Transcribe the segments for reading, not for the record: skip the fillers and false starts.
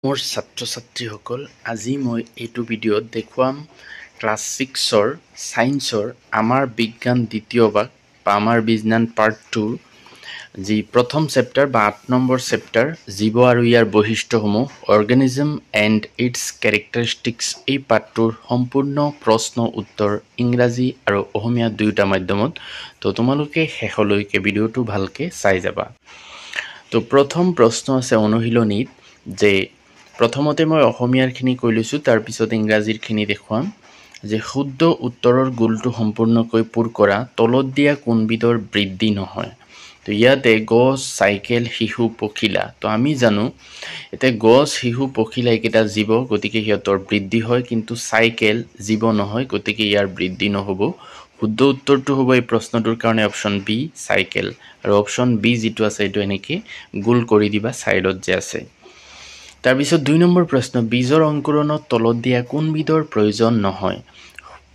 মোৰ ছাত্ৰ-ছাত্ৰীসকল আজি মই এইটো ভিডিঅ'ত দেখুৱাম ক্লাছ 6ৰ সায়েন্সৰ আমাৰ বিজ্ঞান দ্বিতীয় ভাগ বা আমাৰ বিজ্ঞান পাৰ্ট 2 যি প্ৰথম চেপ্টাৰ বা 8 নম্বৰ চেপ্টাৰ জীৱ আৰু ইয়াৰ বৈশিষ্ট্যসমূহ অৰ্গানিজম এণ্ড ইটস ক্যাৰেক্টাৰিষ্টিক্স এই পাঠটোৰ সম্পূৰ্ণ প্ৰশ্ন উত্তৰ ইংৰাজী আৰু অসমীয়া দুয়োটা মাধ্যমত তো তোমালোকে শেষলৈকে ভিডিঅ'টো ভালকে চাই যাবা। তো প্ৰথম প্ৰশ্ন আছে অনুশীলনীত যে প্ৰথমতে মই অসমীয়াৰখিনি কৈ লৈছোঁ তাৰ পিছত ইংৰাজীৰখিনি দেখুৱাম যে শুদ্ধ উত্তৰৰ গোলটো সম্পূৰ্ণকৈ পূৰ কৰা তলত দিয়া কোনবিধৰ বৃদ্ধি নহয়। তো ইয়াতে গছ চাইকেল শিশু পখিলা তো আমি জানো এতে গছ শিশু পখিলা এইকেইটা জীৱ গতিকে সিহঁতৰ বৃদ্ধি হয় কিন্তু চাইকেল জীৱ নহয় গতিকে ইয়াৰ বৃদ্ধি নহব। শুদ্ধ উত্তৰটো হ'ব এই প্ৰশ্নটোৰ কাৰণে অপশ্যন বি চাইকেল আৰু অপশ্যন বি যেটো আছে এটো এনেকে গোল কৰি দিবা সাইডত যে আছে। তাৰ পিছত 2 নম্বৰ প্ৰশ্ন বীজৰ অংকুৰণত তলত দিয়া কোনবিধৰ প্ৰয়োজন নহয়।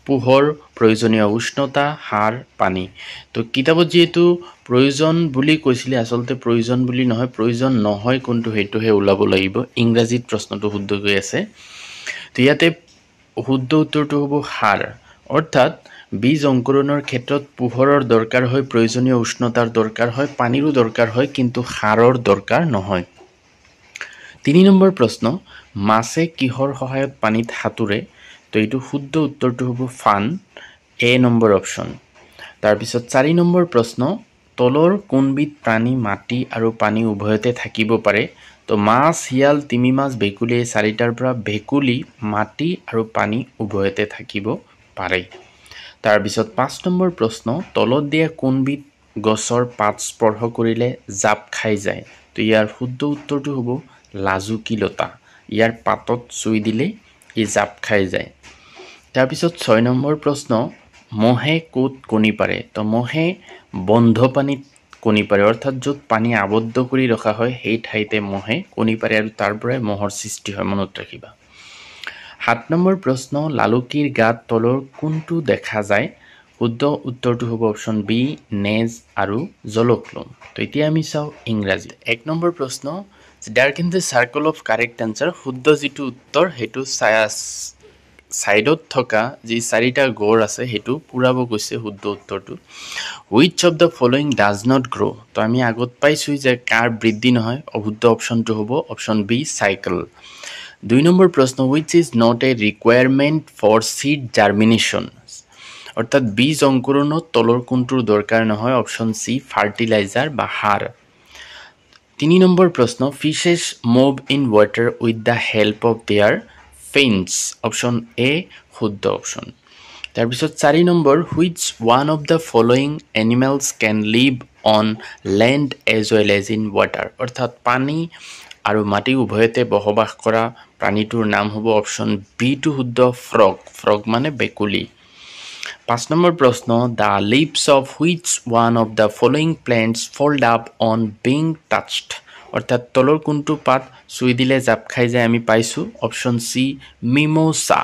পোহৰ প্ৰয়োজনীয় উষ্ণতা হাড় পানী। তো কিতাবত যেহেতু প্ৰয়োজন বুলি কৈছিলে আসলতে প্ৰয়োজন বুলি নহয় প্ৰয়োজন নহয় কোনটো হেতুহে ওলাব লাগিব ইংৰাজীত প্ৰশ্নটো শুদ্ধ হৈ আছে। তো ইয়াতে শুদ্ধ উত্তৰটো হ'ব হাড় অৰ্থাৎ বীজ অংকুৰণৰ ক্ষেত্ৰত পোহৰৰ দৰকাৰ হয় প্ৰয়োজনীয় উষ্ণতাৰ দৰকাৰ হয় পানীৰো দৰকাৰ হয় কিন্তু হাড়ৰ দৰকাৰ নহয়। 3 নম্বৰ প্ৰশ্ন মাছে কিহৰ সহায়ত পানীত হাতুৰে তো এইটো শুদ্ধ উত্তৰটো হ'ব ফান এ নম্বৰ অপশ্যন। তাৰ পিছত 4 নম্বৰ প্ৰশ্ন তলৰ কোনবিধ প্ৰাণী মাটি আৰু পানী উভয়তে থাকিব পাৰে তো মাছ হিয়াল তিমি মাছ ভেকুলী এই চাৰিটাৰ পৰা ভেকুলী মাটি আৰু পানী উভয়তে থাকিব পাৰে। তাৰ পিছত 5 নম্বৰ প্ৰশ্ন তলত দিয়া কোনবিধ গছৰ পাত স্পৰ্শ কৰিলে জাপ খাই যায় তো ইয়াৰ শুদ্ধ উত্তৰটো হ'ব লাজুকী লতা ইয়াৰ পাতত চুই দিলে ই জাপ খাই যায়। তাৰ পিছত 6 নম্বৰ প্ৰশ্ন মহে কোত কণী পাৰে তো মহে বন্ধ পানীত কণী পাৰে অৰ্থাৎ য'ত পানী আবদ্ধ কৰি ৰখা হয় সেই ঠাইতে মহে কণী পাৰে আৰু তাৰ পৰাই মহৰ সৃষ্টি হয় মনত ৰাখিবা। 7 নম্বৰ প্ৰশ্ন লালুকিৰ গাত তলৰ কোনটো দেখা যায় শুদ্ধ উত্তৰটো হ'ব অপশ্যন বি নেজ আৰু জলক্লম। তো এতিয়া আমি চাও ইংৰাজী 1 নম্বৰ প্ৰশ্ন Dark in the circle of correct answer শুদ্ধ যেটো উত্তৰ হেতু সাইডত থকা যি চাৰিটা গড় আছে হেতু পুৰাব কৈছে শুদ্ধ উত্তৰটো। Which of the following does not grow তো আমি আগত পাইছো যে কাৰ বৃদ্ধি নহয় অশুদ্ধ অপশ্যনটো হ'ব অপশ্যন বি সাইকেল। 2 নম্বৰ প্ৰশ্ন which is not a requirement for seed germination অৰ্থাৎ বীজ অংকুৰণত তলৰ কোনটোৰ দৰকাৰ নহয় অপশ্যন সি ফাৰ্টিলাইজাৰ বা সাৰ। 3 নম্বৰ প্ৰশ্ন fishes move in water with the help of their fins option A শুদ্ধ অপশ্যন। তাৰ পিছত 4 number which one of the following animals can live on land as well as in water অৰ্থাৎ পানী আৰু মাটি উভয়তে বসবাস কৰা প্ৰাণীটোৰ নাম হ'ব অপশ্যন বি টু শুদ্ধ ফ্ৰগ মানে বেকুলী। 5 নম্বৰ প্ৰশ্ন the leaves of which one of the following plants fold up on being touched অৰ্থাৎ তলৰ কোনটো পাত চুই দিলে জাপ খাই যায় আমি পাইছো অপশ্যন সি মিমোসা।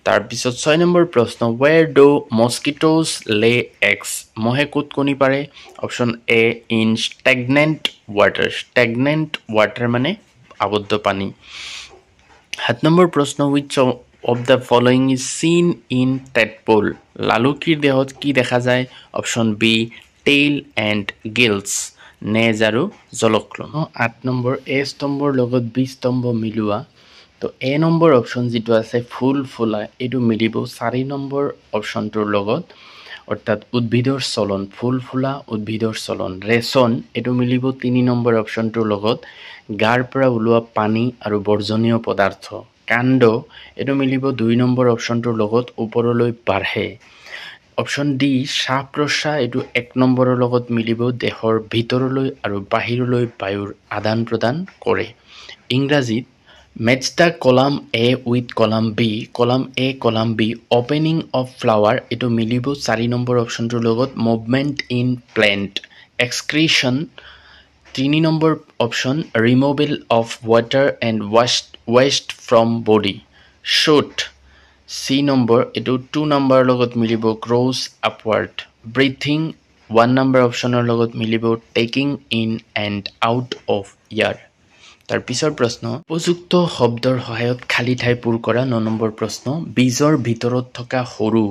তাৰ পিছত 6 নম্বৰ প্ৰশ্ন where do mosquitoes lay eggs মহে ক'ত কণী পাৰে option A in stagnant water মানে আবদ্ধ পানী। 7 নম্বৰ প্ৰশ্ন which of the following is seen in tadpole লালুকিৰ দেহত কি দেখা যায় option B tail and gills নেজ আৰু জলক্লম। 8 নম্বৰ এ স্তম্ভৰ লগত বি স্তম্ভ মিলোৱা তো এ নম্বৰ অপশ্যন যেটো আছে ফুল ফুলা এটো মিলিব 4 নম্বৰ অপশ্যনটোৰ লগত অৰ্থাৎ উদ্ভিদৰ চলন ফুল ফুলা উদ্ভিদৰ চলন। ৰেচন এটো মিলিব 3 নম্বৰ অপশ্যনটোৰ লগত গাৰ পৰা ওলোৱা পানী আৰু বৰ্জনীয় পদাৰ্থ। কাণ্ড এটো মিলিব 2 নম্বৰ অপশ্যনটোৰ লগত ওপৰলৈ বাঢ়ে। অপশ্যন ডি শ্বাস প্ৰশ্বাস এটো 1 নম্বৰৰ লগত মিলিব দেহৰ ভিতৰলৈ আৰু বাহিৰলৈ বায়ুৰ আদান প্ৰদান কৰে। ইংৰাজীত match the column A with column B column A column B opening of flower এটো মিলিব 4 নম্বৰ অপশ্যনটোৰ লগত movement in plant excretion 3 number option removal of water and waste from body shoot C number এটো 2 number লগত মিলিব grows upward breathing 1 number অপশ্যনৰ লগত মিলিব taking in and out of air তাৰ পিছৰ প্ৰশ্ন উপযুক্ত শব্দৰ সহায়ত খালী ঠাই পূৰ কৰা 9 নম্বৰ প্ৰশ্ন বীজৰ ভিতৰত থকা সৰু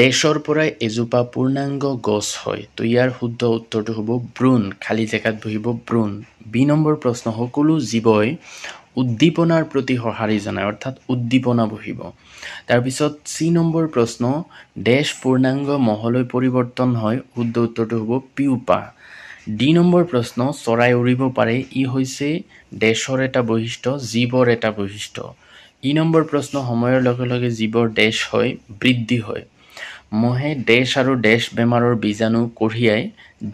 ডেশৰ পৰাই এজোপা পূৰ্ণাংগ গছ হয় তো ইয়াৰ শুদ্ধ উত্তৰটো হ'ব ব্ৰুন খালী জেগাত বহিব ব্ৰুন বি নম্বৰ প্ৰশ্ন সকলো জীৱই উদ্দীপনাৰ প্ৰতি সঁহাৰি জনায় অৰ্থাৎ উদ্দীপনা বহিব তাৰ পিছত সি নম্বৰ প্ৰশ্ন ডেশ পূৰ্ণাংগ মহলৈ পৰিৱৰ্তন হয় শুদ্ধ উত্তৰটো হ'ব পিউপা ডি নম্বৰ প্ৰশ্ন চৰাই উৰিব পাৰে ই হৈছে ডেশৰ এটা বৈশিষ্ট্য জীৱৰ এটা বৈশিষ্ট্য ই নম্বৰ প্ৰশ্ন সময়ৰ লগে লগে জীৱৰ ডেশ হয় বৃদ্ধি হয় মহে ডেশ আৰু ডেশ বেমাৰৰ বীজাণু কঢ়িয়াই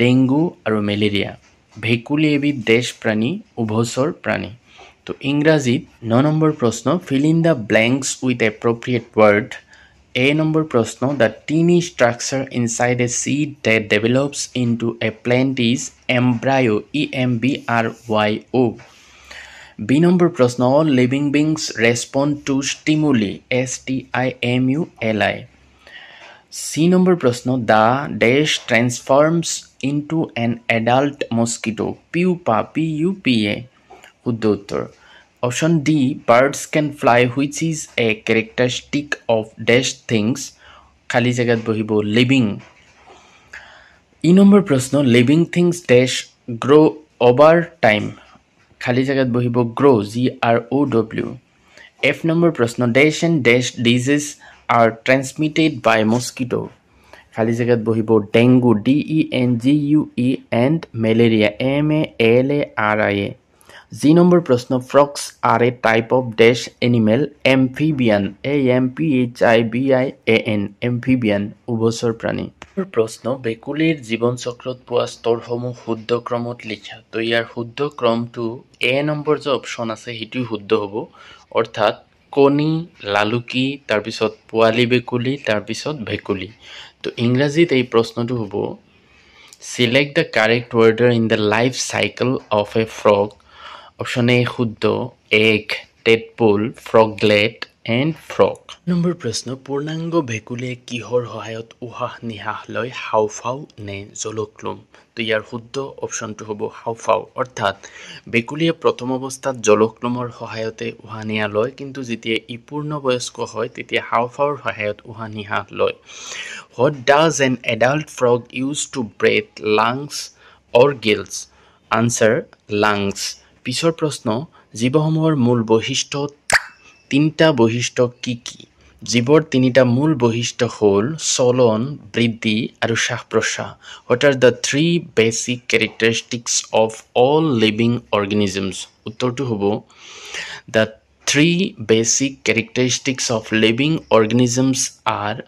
ডেংগু আৰু মেলেৰিয়া ভেকুলী এবিধ ডেশ প্ৰাণী উভচৰ প্ৰাণী তো ইংৰাজীত 9 নম্বৰ প্ৰশ্ন fill in the blanks with appropriate word A number prashno the teeny structure inside a seed that develops into a plant is embryo EMBRYO B number prashno all living beings respond to stimuli STIMULI C number prashno the dash transforms into an adult mosquito pupa PUPA শুদ্ধ উত্তৰ Option D, birds can fly, which is a characteristic of dash things. খালি জায়গাত বহিব living. E number প্রশ্ন living things dash grow over time. খালি জায়গাত বহিব grow GROW. F number প্রশ্ন dash and dash diseases are transmitted by mosquito. খালি জায়গাত বহিব dengue DENGUE and malaria MALARIA. Z number prashno frogs are a type of dash animal amphibian AMPHIBIAN amphibian উভচৰ প্ৰাণী প্ৰশ্ন বেকুলীৰ জীৱন চক্ৰত পোৱা স্তৰসমূহ শুদ্ধ ক্ৰমত লিখা তো ইয়াৰ শুদ্ধ ক্ৰমটো এ নম্বৰ যে অপচন আছে হেতু শুদ্ধ হ'ব অৰ্থাৎ কণী লালুকি তাৰ পিছত পোৱালি বেকুলী তাৰ পিছত ভেকুলী তো ইংৰাজীত এই প্ৰশ্নটো হ'ব select the correct order in the life cycle of a frog Option A শুদ্ধ egg tadpole froglet and frog number প্ৰশ্ন পূৰ্ণাংগ ভেকুলীয়ে কিহৰ সহায়ত উশাহ নিশাহ লয় হাওফাও নে জলক্লুম তো ইয়াৰ শুদ্ধ অপচনটো হ'ব হাওফাও অৰ্থাৎ ভেকুলীয়ে প্ৰথম অৱস্থাত জলক্লুমৰ সহায়তে উশাহ নিশাহ লয় কিন্তু যেতিয়া ই পূৰ্ণবয়স্ক হয় তেতিয়া হাওফাওৰ সহায়ত উশাহ নিশাহ লয় What does an adult frog use to breathe lungs or gills Answer lungs পিছৰ প্ৰশ্ন জীৱসমূহৰ মূল বৈশিষ্ট্য তিনটা বৈশিষ্ট্য কি কি জীৱৰ তিনিটা মূল বৈশিষ্ট্য হ'ল চলন বৃদ্ধি আৰু শ্বাস প্ৰশ্বাস What are the three basic characteristics of all living organisms উত্তৰটো হ'ব The three basic characteristics of living organisms are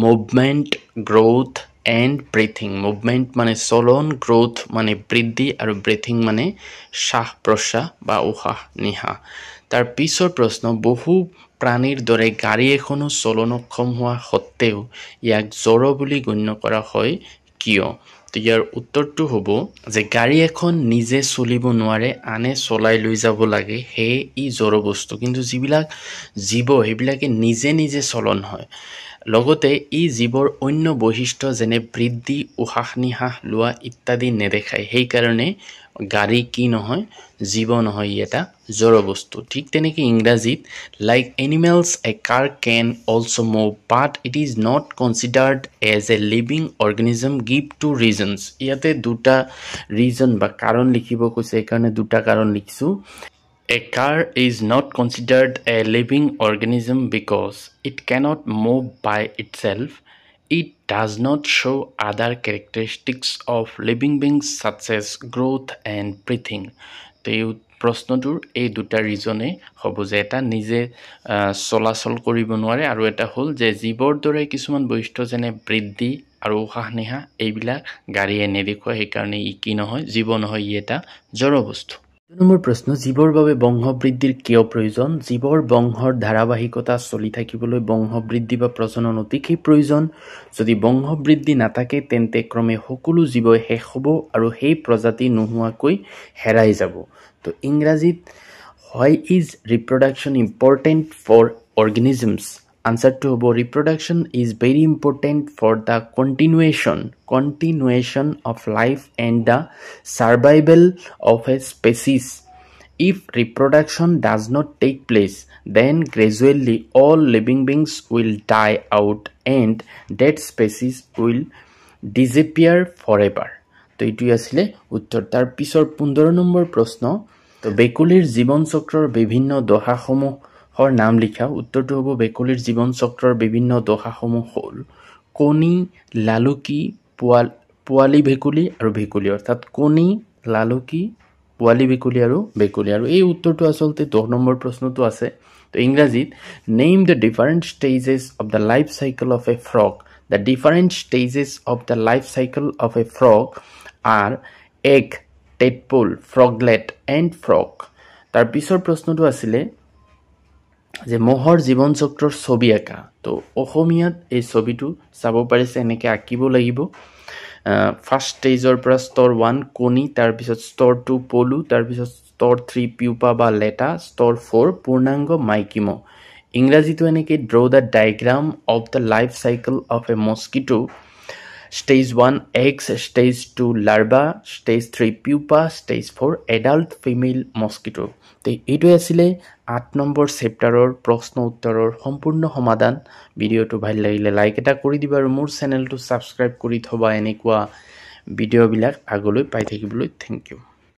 movement growth and breathing movement মানে চলন growth মানে বৃদ্ধি আৰু breathing মানে শ্বাস প্ৰশ্বাস বা উশাহ নিশাহ তাৰ পিছৰ প্ৰশ্ন বহু প্ৰাণীৰ দৰে গাড়ী এখনো চলনক্ষম হোৱা সত্ত্বেও ইয়াক জড় বুলি গণ্য কৰা হয় কিয় তো ইয়াৰ উত্তৰটো হ'ব যে গাড়ী এখন নিজে চলিব নোৱাৰে আনে চলাই লৈ যাব লাগে হে ই জড় বস্তু কিন্তু যিবিলাক জীৱ হেবিলাকে নিজে নিজে চলন হয় লগতে ই জীৱৰ অন্য বৈশিষ্ট্য যেনে বৃদ্ধি উশাহ নিশাহ লোৱা ইত্যাদি নেদেখায় সেই কাৰণে গাড়ী কি নহয় জীৱ নহয় এটা জড় বস্তু ঠিক তেনেকৈ ইংৰাজীত like animals a car can also move but it is not considered as a living organism give two reasons ইয়াতে দুটা ৰিজন বা কাৰণ লিখিব কৈছে এইকাৰণে দুটা কাৰণ লিখিছো A car is not considered a living organism because it cannot move by itself. It does not show other characteristics of living beings such as growth and breathing. এই প্ৰশ্নটোৰ এই দুটা ৰিজনে হ'ব যে এটা নিজে চলাচল কৰিব নোৱাৰে আৰু এটা হ'ল যে জীৱৰ দৰে কিছুমান বৈশিষ্ট্য যেনে বৃদ্ধি আৰু উশাহ নিশাহ এইবিলাক গাড়ীয়ে নেদেখুৱায় সেইকাৰণে ই কি নহয় জীৱ নহয় ই এটা জড় বস্তু নম্বৰ প্ৰশ্ন জীৱৰ বাবে বংশবৃদ্ধিৰ কিয় প্ৰয়োজন জীৱৰ বংশৰ ধাৰাবাহিকতা চলি থাকিবলৈ বংশবৃদ্ধি বা প্ৰজনন অতিকৈ প্ৰয়োজন যদি বংশবৃদ্ধি নাথাকে তেন্তে ক্ৰমে সকলো জীৱই শেষ হ'ব আৰু সেই প্ৰজাতি নোহোৱাকৈ হেৰাই যাব তো ইংৰাজীত why is reproduction important for organisms Answer to about reproduction is very important for the continuation of life and the survival of a species. if reproduction does not take place, then gradually all living beings will die out and dead species will disappear forever. তো এইটোই আছিলে উত্তৰ। তাৰ পিছৰ 15 number প্ৰশ্ন, তো বেকুলিৰ জীৱন চক্ৰৰ বিভিন্ন দশাসমূহৰ নাম লিখা। উত্তৰটো হ'ব বেকুলিৰ জীৱন চক্ৰৰ বিভিন্ন দশাসমূহ হ'ল কণী, লালুকি, পোৱালি ভেকুলী আৰু ভেকুলী, অৰ্থাৎ কণী, লালুকি, পোৱালি ভেকুলী আৰু ভেকুলী। আৰু এই উত্তৰটো আচলতে 10 নম্বৰ প্ৰশ্নটো আছে। তো ইংৰাজীত name the different stages of the life cycle of a frog. The different stages of the life cycle of a frog are egg, tadpole, froglet and frog. তাৰ পিছৰ প্ৰশ্নটো আছিলে যে মহৰ জীৱন চক্ৰৰ ছবি আঁকা। তো অসমীয়াত এই ছবিটো চাব পাৰিছে, এনেকৈ আঁকিব লাগিব। ফাৰ্ষ্ট ষ্টেজৰ পৰা ষ্টৰ 1 কণী, তাৰপিছত ষ্টৰ 2 পলু, তাৰপিছত ষ্টৰ 3 পিউপা বা লেটা, ষ্টৰ 4 পূৰ্ণাংগ মাইকী মহ। ইংৰাজীটো এনেকৈ draw the diagram of the life cycle of a mosquito. Stage 1 eggs, stage 2 larva, stage 3 pupa, stage 4 adult female mosquito. তো এইটোৱে আছিলে 8 নম্বৰ চেপ্টাৰৰ প্ৰশ্ন উত্তৰৰ সম্পূৰ্ণ সমাধান। ভিডিঅ'টো ভাল লাগিলে লাইক এটা কৰি দিবা আৰু মোৰ চেনেলটো ছাবস্ক্ৰাইব কৰি থবা এনেকুৱা ভিডিঅ'বিলাক আগলৈ পাই থাকিবলৈ। Thank U.